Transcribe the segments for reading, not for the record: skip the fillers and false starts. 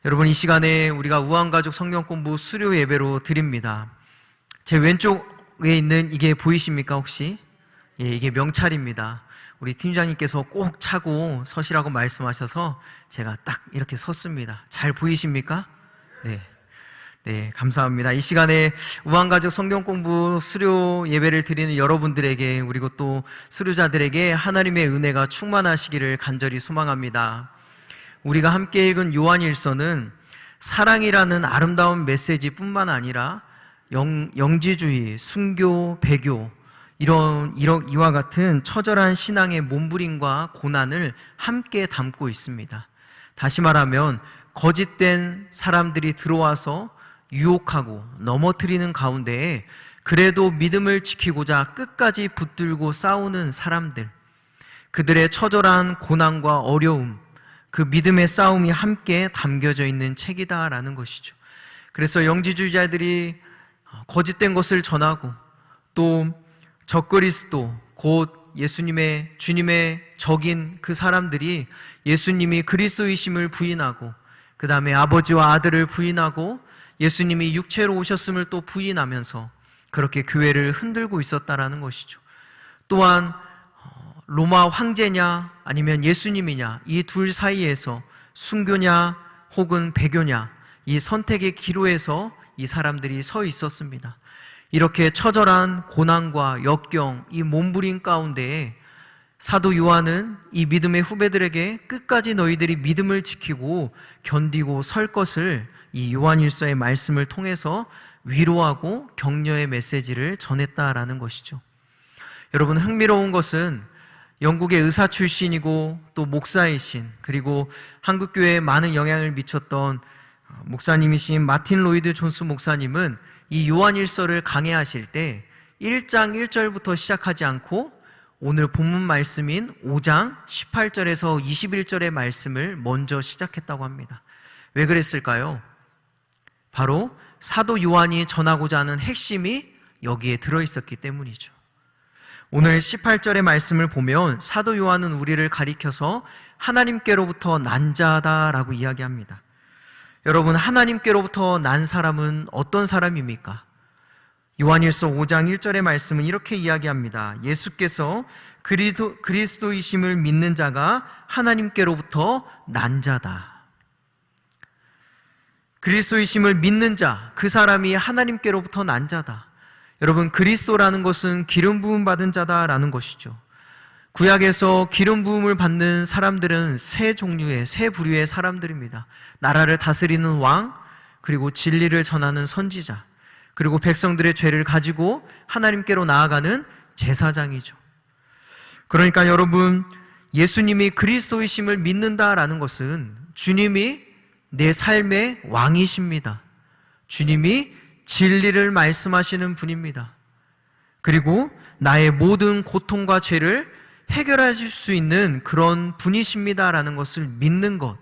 여러분, 이 시간에 우리가 우한가족 성경공부 수료 예배로 드립니다. 제 왼쪽에 있는 이게 보이십니까 혹시? 예, 이게 명찰입니다. 우리 팀장님께서 꼭 차고 서시라고 말씀하셔서 제가 딱 이렇게 섰습니다. 잘 보이십니까? 네, 감사합니다. 이 시간에 우한가족 성경공부 수료 예배를 드리는 여러분들에게, 그리고 또 수료자들에게 하나님의 은혜가 충만하시기를 간절히 소망합니다. 우리가 함께 읽은 요한일서는 사랑이라는 아름다운 메시지뿐만 아니라 영지주의, 순교, 배교, 이와 같은 처절한 신앙의 몸부림과 고난을 함께 담고 있습니다. 다시 말하면 거짓된 사람들이 들어와서 유혹하고 넘어뜨리는 가운데에 그래도 믿음을 지키고자 끝까지 붙들고 싸우는 사람들, 그들의 처절한 고난과 어려움, 그 믿음의 싸움이 함께 담겨져 있는 책이다라는 것이죠. 그래서 영지주의자들이 거짓된 것을 전하고, 또 적그리스도, 곧 주님의 적인 그 사람들이 예수님이 그리스도이심을 부인하고, 그 다음에 아버지와 아들을 부인하고, 예수님이 육체로 오셨음을 또 부인하면서 그렇게 교회를 흔들고 있었다라는 것이죠. 또한 로마 황제냐 아니면 예수님이냐, 이 둘 사이에서 순교냐 혹은 배교냐, 이 선택의 기로에서 이 사람들이 서 있었습니다. 이렇게 처절한 고난과 역경, 이 몸부림 가운데에 사도 요한은 이 믿음의 후배들에게 끝까지 너희들이 믿음을 지키고 견디고 설 것을 이 요한일서의 말씀을 통해서 위로하고 격려의 메시지를 전했다라는 것이죠. 여러분, 흥미로운 것은 영국의 의사 출신이고 또 목사이신, 그리고 한국교회에 많은 영향을 미쳤던 목사님이신 마틴 로이드 존스 목사님은 이 요한일서를 강해하실 때 1장 1절부터 시작하지 않고 오늘 본문 말씀인 5장 18절에서 21절의 말씀을 먼저 시작했다고 합니다. 왜 그랬을까요? 바로 사도 요한이 전하고자 하는 핵심이 여기에 들어있었기 때문이죠. 오늘 18절의 말씀을 보면 사도 요한은 우리를 가리켜서 하나님께로부터 난 자다라고 이야기합니다. 여러분, 하나님께로부터 난 사람은 어떤 사람입니까? 요한일서 5장 1절의 말씀은 이렇게 이야기합니다. 예수께서 그리스도이심을 믿는 자가 하나님께로부터 난 자다. 그리스도이심을 믿는 자, 그 사람이 하나님께로부터 난 자다. 여러분, 그리스도라는 것은 기름 부음 받은 자다라는 것이죠. 구약에서 기름 부음을 받는 사람들은 세 부류의 사람들입니다. 나라를 다스리는 왕, 그리고 진리를 전하는 선지자, 그리고 백성들의 죄를 가지고 하나님께로 나아가는 제사장이죠. 그러니까 여러분, 예수님이 그리스도이심을 믿는다라는 것은 주님이 내 삶의 왕이십니다. 주님이 진리를 말씀하시는 분입니다. 그리고 나의 모든 고통과 죄를 해결하실 수 있는 그런 분이십니다라는 것을 믿는 것,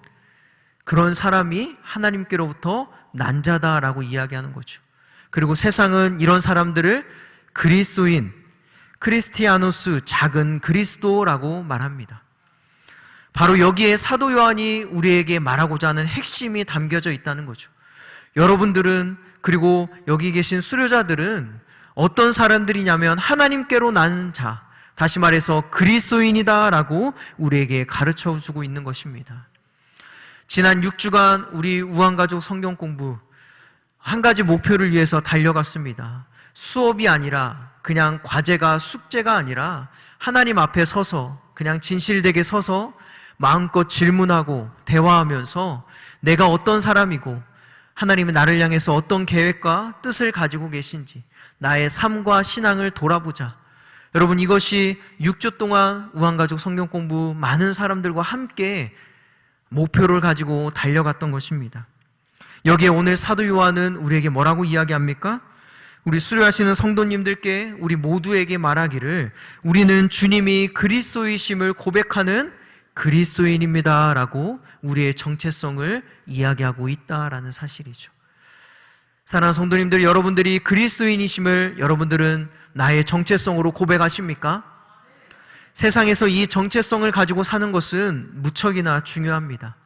그런 사람이 하나님께로부터 난 자다라고 이야기하는 거죠. 그리고 세상은 이런 사람들을 그리스도인, 크리스티아노스, 작은 그리스도라고 말합니다. 바로 여기에 사도 요한이 우리에게 말하고자 하는 핵심이 담겨져 있다는 거죠. 여러분들은, 그리고 여기 계신 수료자들은 어떤 사람들이냐면 하나님께로 난 자, 다시 말해서 그리스도인이다라고 우리에게 가르쳐주고 있는 것입니다. 지난 6주간 우리 우한가족 성경공부 한 가지 목표를 위해서 달려갔습니다. 수업이 아니라, 그냥 과제가 숙제가 아니라 하나님 앞에 서서 그냥 진실되게 서서 마음껏 질문하고 대화하면서 내가 어떤 사람이고 하나님은 나를 향해서 어떤 계획과 뜻을 가지고 계신지 나의 삶과 신앙을 돌아보자. 여러분, 이것이 6주 동안 우한가족 성경공부 많은 사람들과 함께 목표를 가지고 달려갔던 것입니다. 여기에 오늘 사도 요한은 우리에게 뭐라고 이야기합니까? 우리 수료하시는 성도님들께, 우리 모두에게 말하기를 우리는 주님이 그리스도이심을 고백하는 그리스도인입니다 라고 우리의 정체성을 이야기하고 있다라는 사실이죠. 사랑하는 성도님들, 여러분들이 그리스도인이심을 여러분들은 나의 정체성으로 고백하십니까? 세상에서 이 정체성을 가지고 사는 것은 무척이나 중요합니다.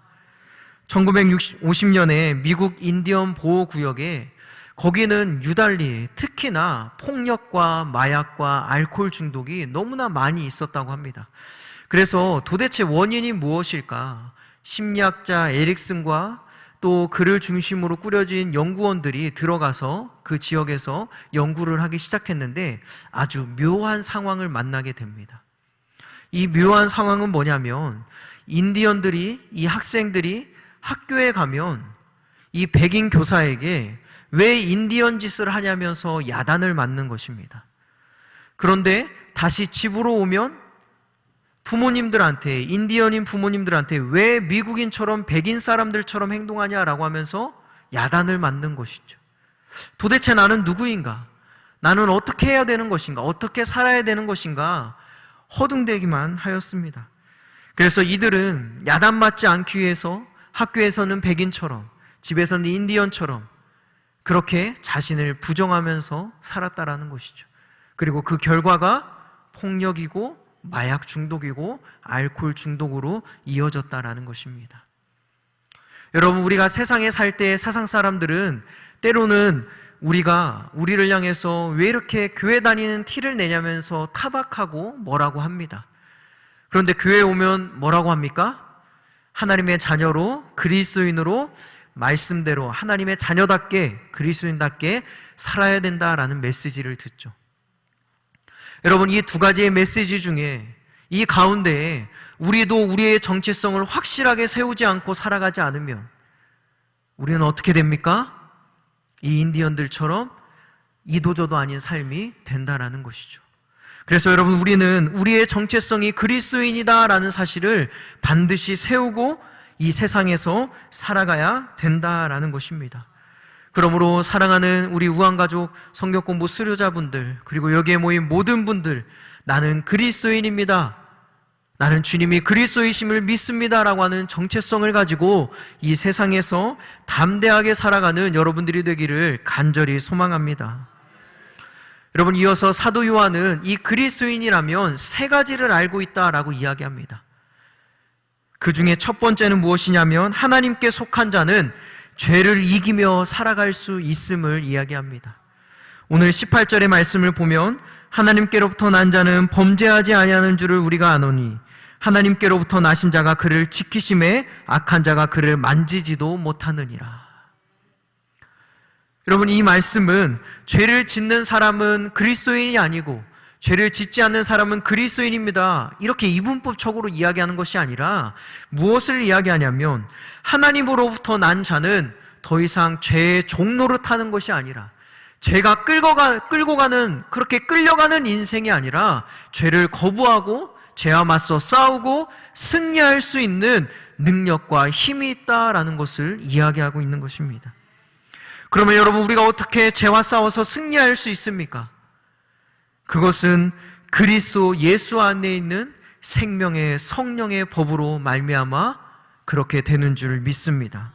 1950년에 미국 인디언 보호구역에 거기는 유달리 특히나 폭력과 마약과 알코올 중독이 너무나 많이 있었다고 합니다. 그래서 도대체 원인이 무엇일까? 심리학자 에릭슨과 또 그를 중심으로 꾸려진 연구원들이 들어가서 그 지역에서 연구를 하기 시작했는데 아주 묘한 상황을 만나게 됩니다. 이 묘한 상황은 뭐냐면 인디언들이, 이 학생들이 학교에 가면 이 백인 교사에게 왜 인디언 짓을 하냐면서 야단을 맞는 것입니다. 그런데 다시 집으로 오면 부모님들한테, 인디언인 부모님들한테 왜 미국인처럼 백인 사람들처럼 행동하냐라고 하면서 야단을 맞는 것이죠. 도대체 나는 누구인가? 나는 어떻게 해야 되는 것인가? 어떻게 살아야 되는 것인가? 허둥대기만 하였습니다. 그래서 이들은 야단 맞지 않기 위해서 학교에서는 백인처럼, 집에서는 인디언처럼 그렇게 자신을 부정하면서 살았다라는 것이죠. 그리고 그 결과가 폭력이고 마약 중독이고 알코올 중독으로 이어졌다라는 것입니다. 여러분, 우리가 세상에 살 때 세상 사람들은 때로는 우리를 향해서 왜 이렇게 교회 다니는 티를 내냐면서 타박하고 뭐라고 합니다. 그런데 교회에 오면 뭐라고 합니까? 하나님의 자녀로, 그리스도인으로 말씀대로 하나님의 자녀답게, 그리스도인답게 살아야 된다라는 메시지를 듣죠. 여러분, 이 두 가지의 메시지 중에 이 가운데에 우리도 우리의 정체성을 확실하게 세우지 않고 살아가지 않으면 우리는 어떻게 됩니까? 이 인디언들처럼 이도저도 아닌 삶이 된다라는 것이죠. 그래서 여러분, 우리는 우리의 정체성이 그리스도인이다라는 사실을 반드시 세우고 이 세상에서 살아가야 된다라는 것입니다. 그러므로 사랑하는 우리 우한가족 성경공부 수료자분들, 그리고 여기에 모인 모든 분들, 나는 그리스도인입니다, 나는 주님이 그리스도이심을 믿습니다 라고 하는 정체성을 가지고 이 세상에서 담대하게 살아가는 여러분들이 되기를 간절히 소망합니다. 여러분, 이어서 사도 요한은 이 그리스도인이라면 세 가지를 알고 있다라고 이야기합니다. 그 중에 첫 번째는 무엇이냐면 하나님께 속한 자는 죄를 이기며 살아갈 수 있음을 이야기합니다. 오늘 18절의 말씀을 보면 하나님께로부터 난 자는 범죄하지 아니하는 줄을 우리가 아노니 하나님께로부터 나신 자가 그를 지키심에 악한 자가 그를 만지지도 못하느니라. 여러분, 이 말씀은 죄를 짓는 사람은 그리스도인이 아니고 죄를 짓지 않는 사람은 그리스도인입니다, 이렇게 이분법적으로 이야기하는 것이 아니라 무엇을 이야기하냐면 하나님으로부터 난 자는 더 이상 죄의 종로를 타는 것이 아니라 죄가 끌고 가는, 그렇게 끌려가는 인생이 아니라 죄를 거부하고 죄와 맞서 싸우고 승리할 수 있는 능력과 힘이 있다라는 것을 이야기하고 있는 것입니다. 그러면 여러분, 우리가 어떻게 죄와 싸워서 승리할 수 있습니까? 그것은 그리스도 예수 안에 있는 생명의 성령의 법으로 말미암아 그렇게 되는 줄 믿습니다.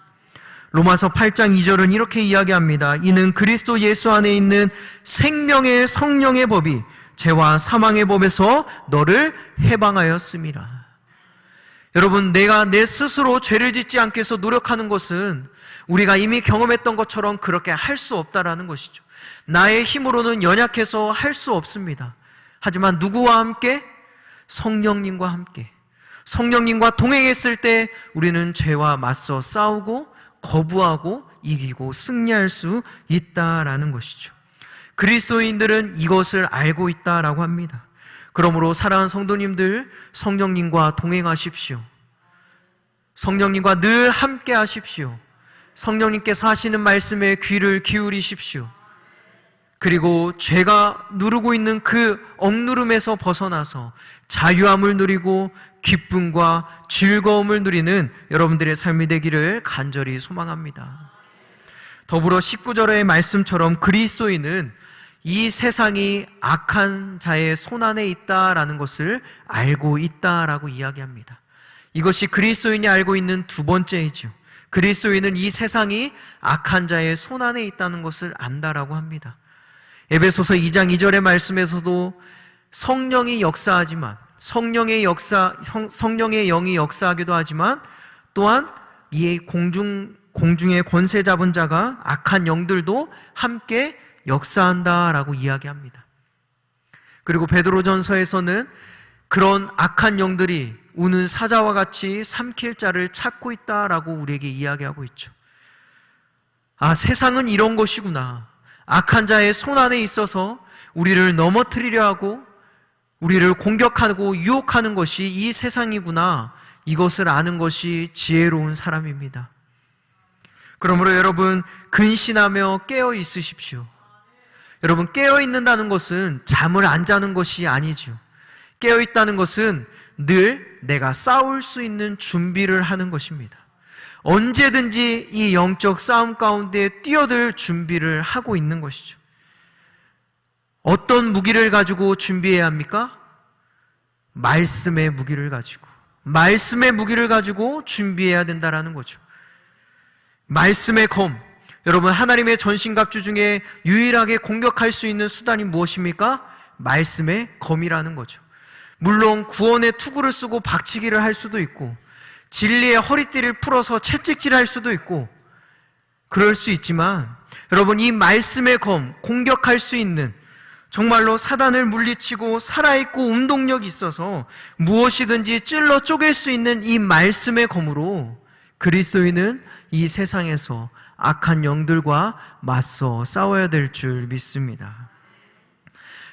로마서 8장 2절은 이렇게 이야기합니다. 이는 그리스도 예수 안에 있는 생명의 성령의 법이 죄와 사망의 법에서 너를 해방하였음이라. 여러분, 내가 내 스스로 죄를 짓지 않기 위해서 노력하는 것은 우리가 이미 경험했던 것처럼 그렇게 할 수 없다라는 것이죠. 나의 힘으로는 연약해서 할 수 없습니다. 하지만 누구와 함께? 성령님과 함께. 성령님과 동행했을 때 우리는 죄와 맞서 싸우고 거부하고 이기고 승리할 수 있다라는 것이죠. 그리스도인들은 이것을 알고 있다라고 합니다. 그러므로 사랑하는 성도님들, 성령님과 동행하십시오. 성령님과 늘 함께 하십시오. 성령님께서 하시는 말씀에 귀를 기울이십시오. 그리고 죄가 누르고 있는 그 억누름에서 벗어나서 자유함을 누리고 기쁨과 즐거움을 누리는 여러분들의 삶이 되기를 간절히 소망합니다. 더불어 19절의 말씀처럼 그리스도인은 이 세상이 악한 자의 손안에 있다라는 것을 알고 있다라고 이야기합니다. 이것이 그리스도인이 알고 있는 두 번째이죠. 그리스도인은 이 세상이 악한 자의 손안에 있다는 것을 안다라고 합니다. 에베소서 2장 2절의 말씀에서도 성령이 역사하지만 성령의 영이 역사하기도 하지만 또한 이 공중의 권세 잡은 자가 악한 영들도 함께 역사한다라고 이야기합니다. 그리고 베드로전서에서는 그런 악한 영들이 우는 사자와 같이 삼킬 자를 찾고 있다라고 우리에게 이야기하고 있죠. 아, 세상은 이런 것이구나. 악한 자의 손 안에 있어서 우리를 넘어뜨리려 하고 우리를 공격하고 유혹하는 것이 이 세상이구나. 이것을 아는 것이 지혜로운 사람입니다. 그러므로 여러분, 근신하며 깨어 있으십시오. 여러분, 깨어 있는다는 것은 잠을 안 자는 것이 아니죠. 깨어 있다는 것은 늘 내가 싸울 수 있는 준비를 하는 것입니다. 언제든지 이 영적 싸움 가운데 뛰어들 준비를 하고 있는 것이죠. 어떤 무기를 가지고 준비해야 합니까? 말씀의 무기를 가지고 준비해야 된다라는 거죠. 말씀의 검. 여러분, 하나님의 전신갑주 중에 유일하게 공격할 수 있는 수단이 무엇입니까? 말씀의 검이라는 거죠. 물론 구원의 투구를 쓰고 박치기를 할 수도 있고 진리의 허리띠를 풀어서 채찍질할 수도 있고 그럴 수 있지만, 여러분, 이 말씀의 검, 공격할 수 있는, 정말로 사단을 물리치고 살아있고 운동력이 있어서 무엇이든지 찔러 쪼갤 수 있는 이 말씀의 검으로 그리스도인은 이 세상에서 악한 영들과 맞서 싸워야 될 줄 믿습니다.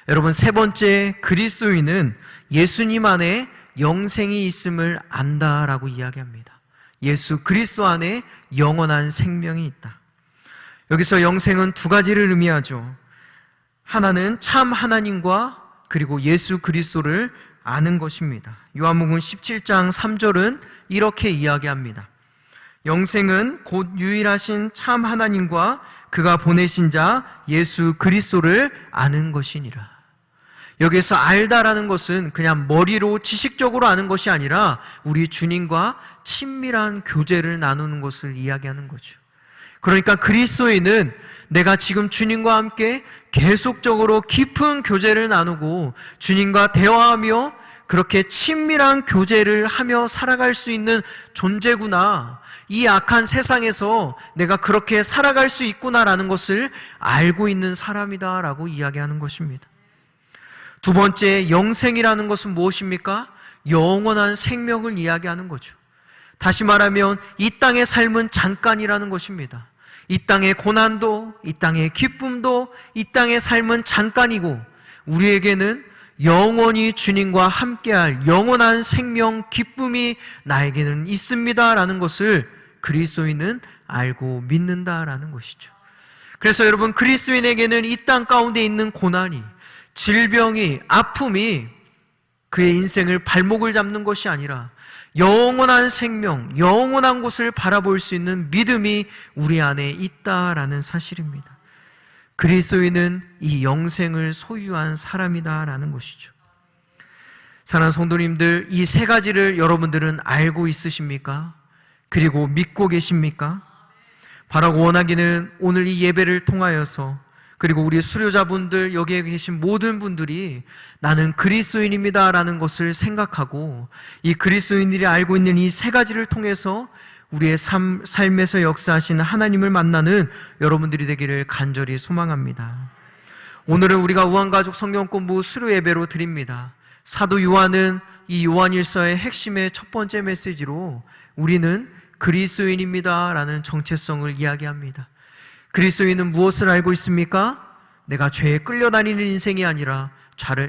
여러분, 세 번째, 그리스도인은 예수님 안에 영생이 있음을 안다라고 이야기합니다. 예수 그리스도 안에 영원한 생명이 있다. 여기서 영생은 두 가지를 의미하죠. 하나는 참 하나님과 그리고 예수 그리스도를 아는 것입니다. 요한복음 17장 3절은 이렇게 이야기합니다. 영생은 곧 유일하신 참 하나님과 그가 보내신 자 예수 그리스도를 아는 것이니라. 여기서 알다라는 것은 그냥 머리로 지식적으로 아는 것이 아니라 우리 주님과 친밀한 교제를 나누는 것을 이야기하는 거죠. 그러니까 그리스도인은 내가 지금 주님과 함께 계속적으로 깊은 교제를 나누고 주님과 대화하며 그렇게 친밀한 교제를 하며 살아갈 수 있는 존재구나, 이 악한 세상에서 내가 그렇게 살아갈 수 있구나라는 것을 알고 있는 사람이다라고 이야기하는 것입니다. 두 번째, 영생이라는 것은 무엇입니까? 영원한 생명을 이야기하는 거죠. 다시 말하면 이 땅의 삶은 잠깐이라는 것입니다. 이 땅의 고난도, 이 땅의 기쁨도, 이 땅의 삶은 잠깐이고 우리에게는 영원히 주님과 함께할 영원한 생명, 기쁨이 나에게는 있습니다라는 것을 그리스도인은 알고 믿는다라는 것이죠. 그래서 여러분, 그리스도인에게는 이 땅 가운데 있는 고난이, 질병이, 아픔이 그의 인생을 발목을 잡는 것이 아니라 영원한 생명, 영원한 곳을 바라볼 수 있는 믿음이 우리 안에 있다라는 사실입니다. 그리스도인은 이 영생을 소유한 사람이다라는 것이죠. 사랑하는 성도님들, 이 세 가지를 여러분들은 알고 있으십니까? 그리고 믿고 계십니까? 바라고 원하기는 오늘 이 예배를 통하여서, 그리고 우리 수료자분들, 여기에 계신 모든 분들이 나는 그리스도인입니다 라는 것을 생각하고 이 그리스도인들이 알고 있는 이 세 가지를 통해서 우리의 삶에서 역사하시는 하나님을 만나는 여러분들이 되기를 간절히 소망합니다. 오늘은 우리가 우한가족 성경공부 수료 예배로 드립니다. 사도 요한은 이 요한일서의 핵심의 첫 번째 메시지로 우리는 그리스도인입니다 라는 정체성을 이야기합니다. 그리스도인은 무엇을 알고 있습니까? 내가 죄에 끌려다니는 인생이 아니라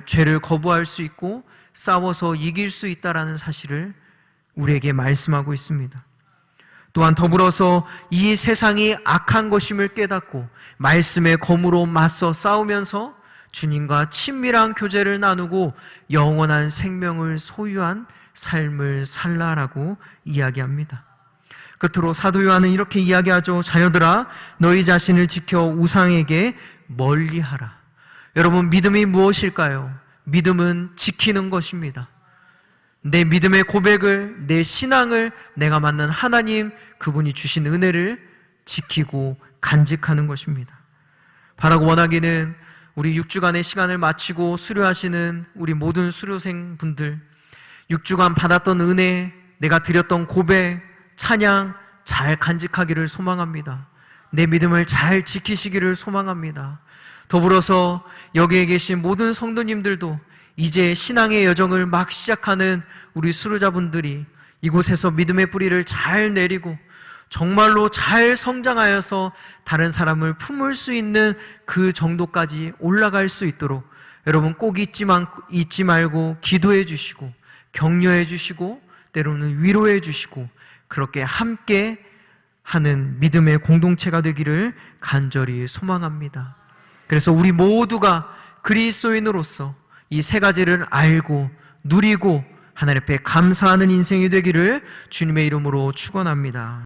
죄를 거부할 수 있고 싸워서 이길 수 있다는 사실을 우리에게 말씀하고 있습니다. 또한 더불어서 이 세상이 악한 것임을 깨닫고 말씀의 검으로 맞서 싸우면서 주님과 친밀한 교제를 나누고 영원한 생명을 소유한 삶을 살라라고 이야기합니다. 끝으로 사도 요한은 이렇게 이야기하죠. 자녀들아, 너희 자신을 지켜 우상에게 멀리하라. 여러분, 믿음이 무엇일까요? 믿음은 지키는 것입니다. 내 믿음의 고백을, 내 신앙을 내가 만난 하나님, 그분이 주신 은혜를 지키고 간직하는 것입니다. 바라고 원하기는 우리 6주간의 시간을 마치고 수료하시는 우리 모든 수료생분들, 6주간 받았던 은혜, 내가 드렸던 고백, 찬양, 잘 간직하기를 소망합니다. 내 믿음을 잘 지키시기를 소망합니다. 더불어서 여기에 계신 모든 성도님들도 이제 신앙의 여정을 막 시작하는 우리 수료자분들이 이곳에서 믿음의 뿌리를 잘 내리고 정말로 잘 성장하여서 다른 사람을 품을 수 있는 그 정도까지 올라갈 수 있도록 여러분 꼭 잊지 말고 기도해 주시고 격려해 주시고 때로는 위로해 주시고 그렇게 함께 하는 믿음의 공동체가 되기를 간절히 소망합니다. 그래서 우리 모두가 그리스도인으로서 이 세 가지를 알고 누리고 하나님 앞에 감사하는 인생이 되기를 주님의 이름으로 축원합니다.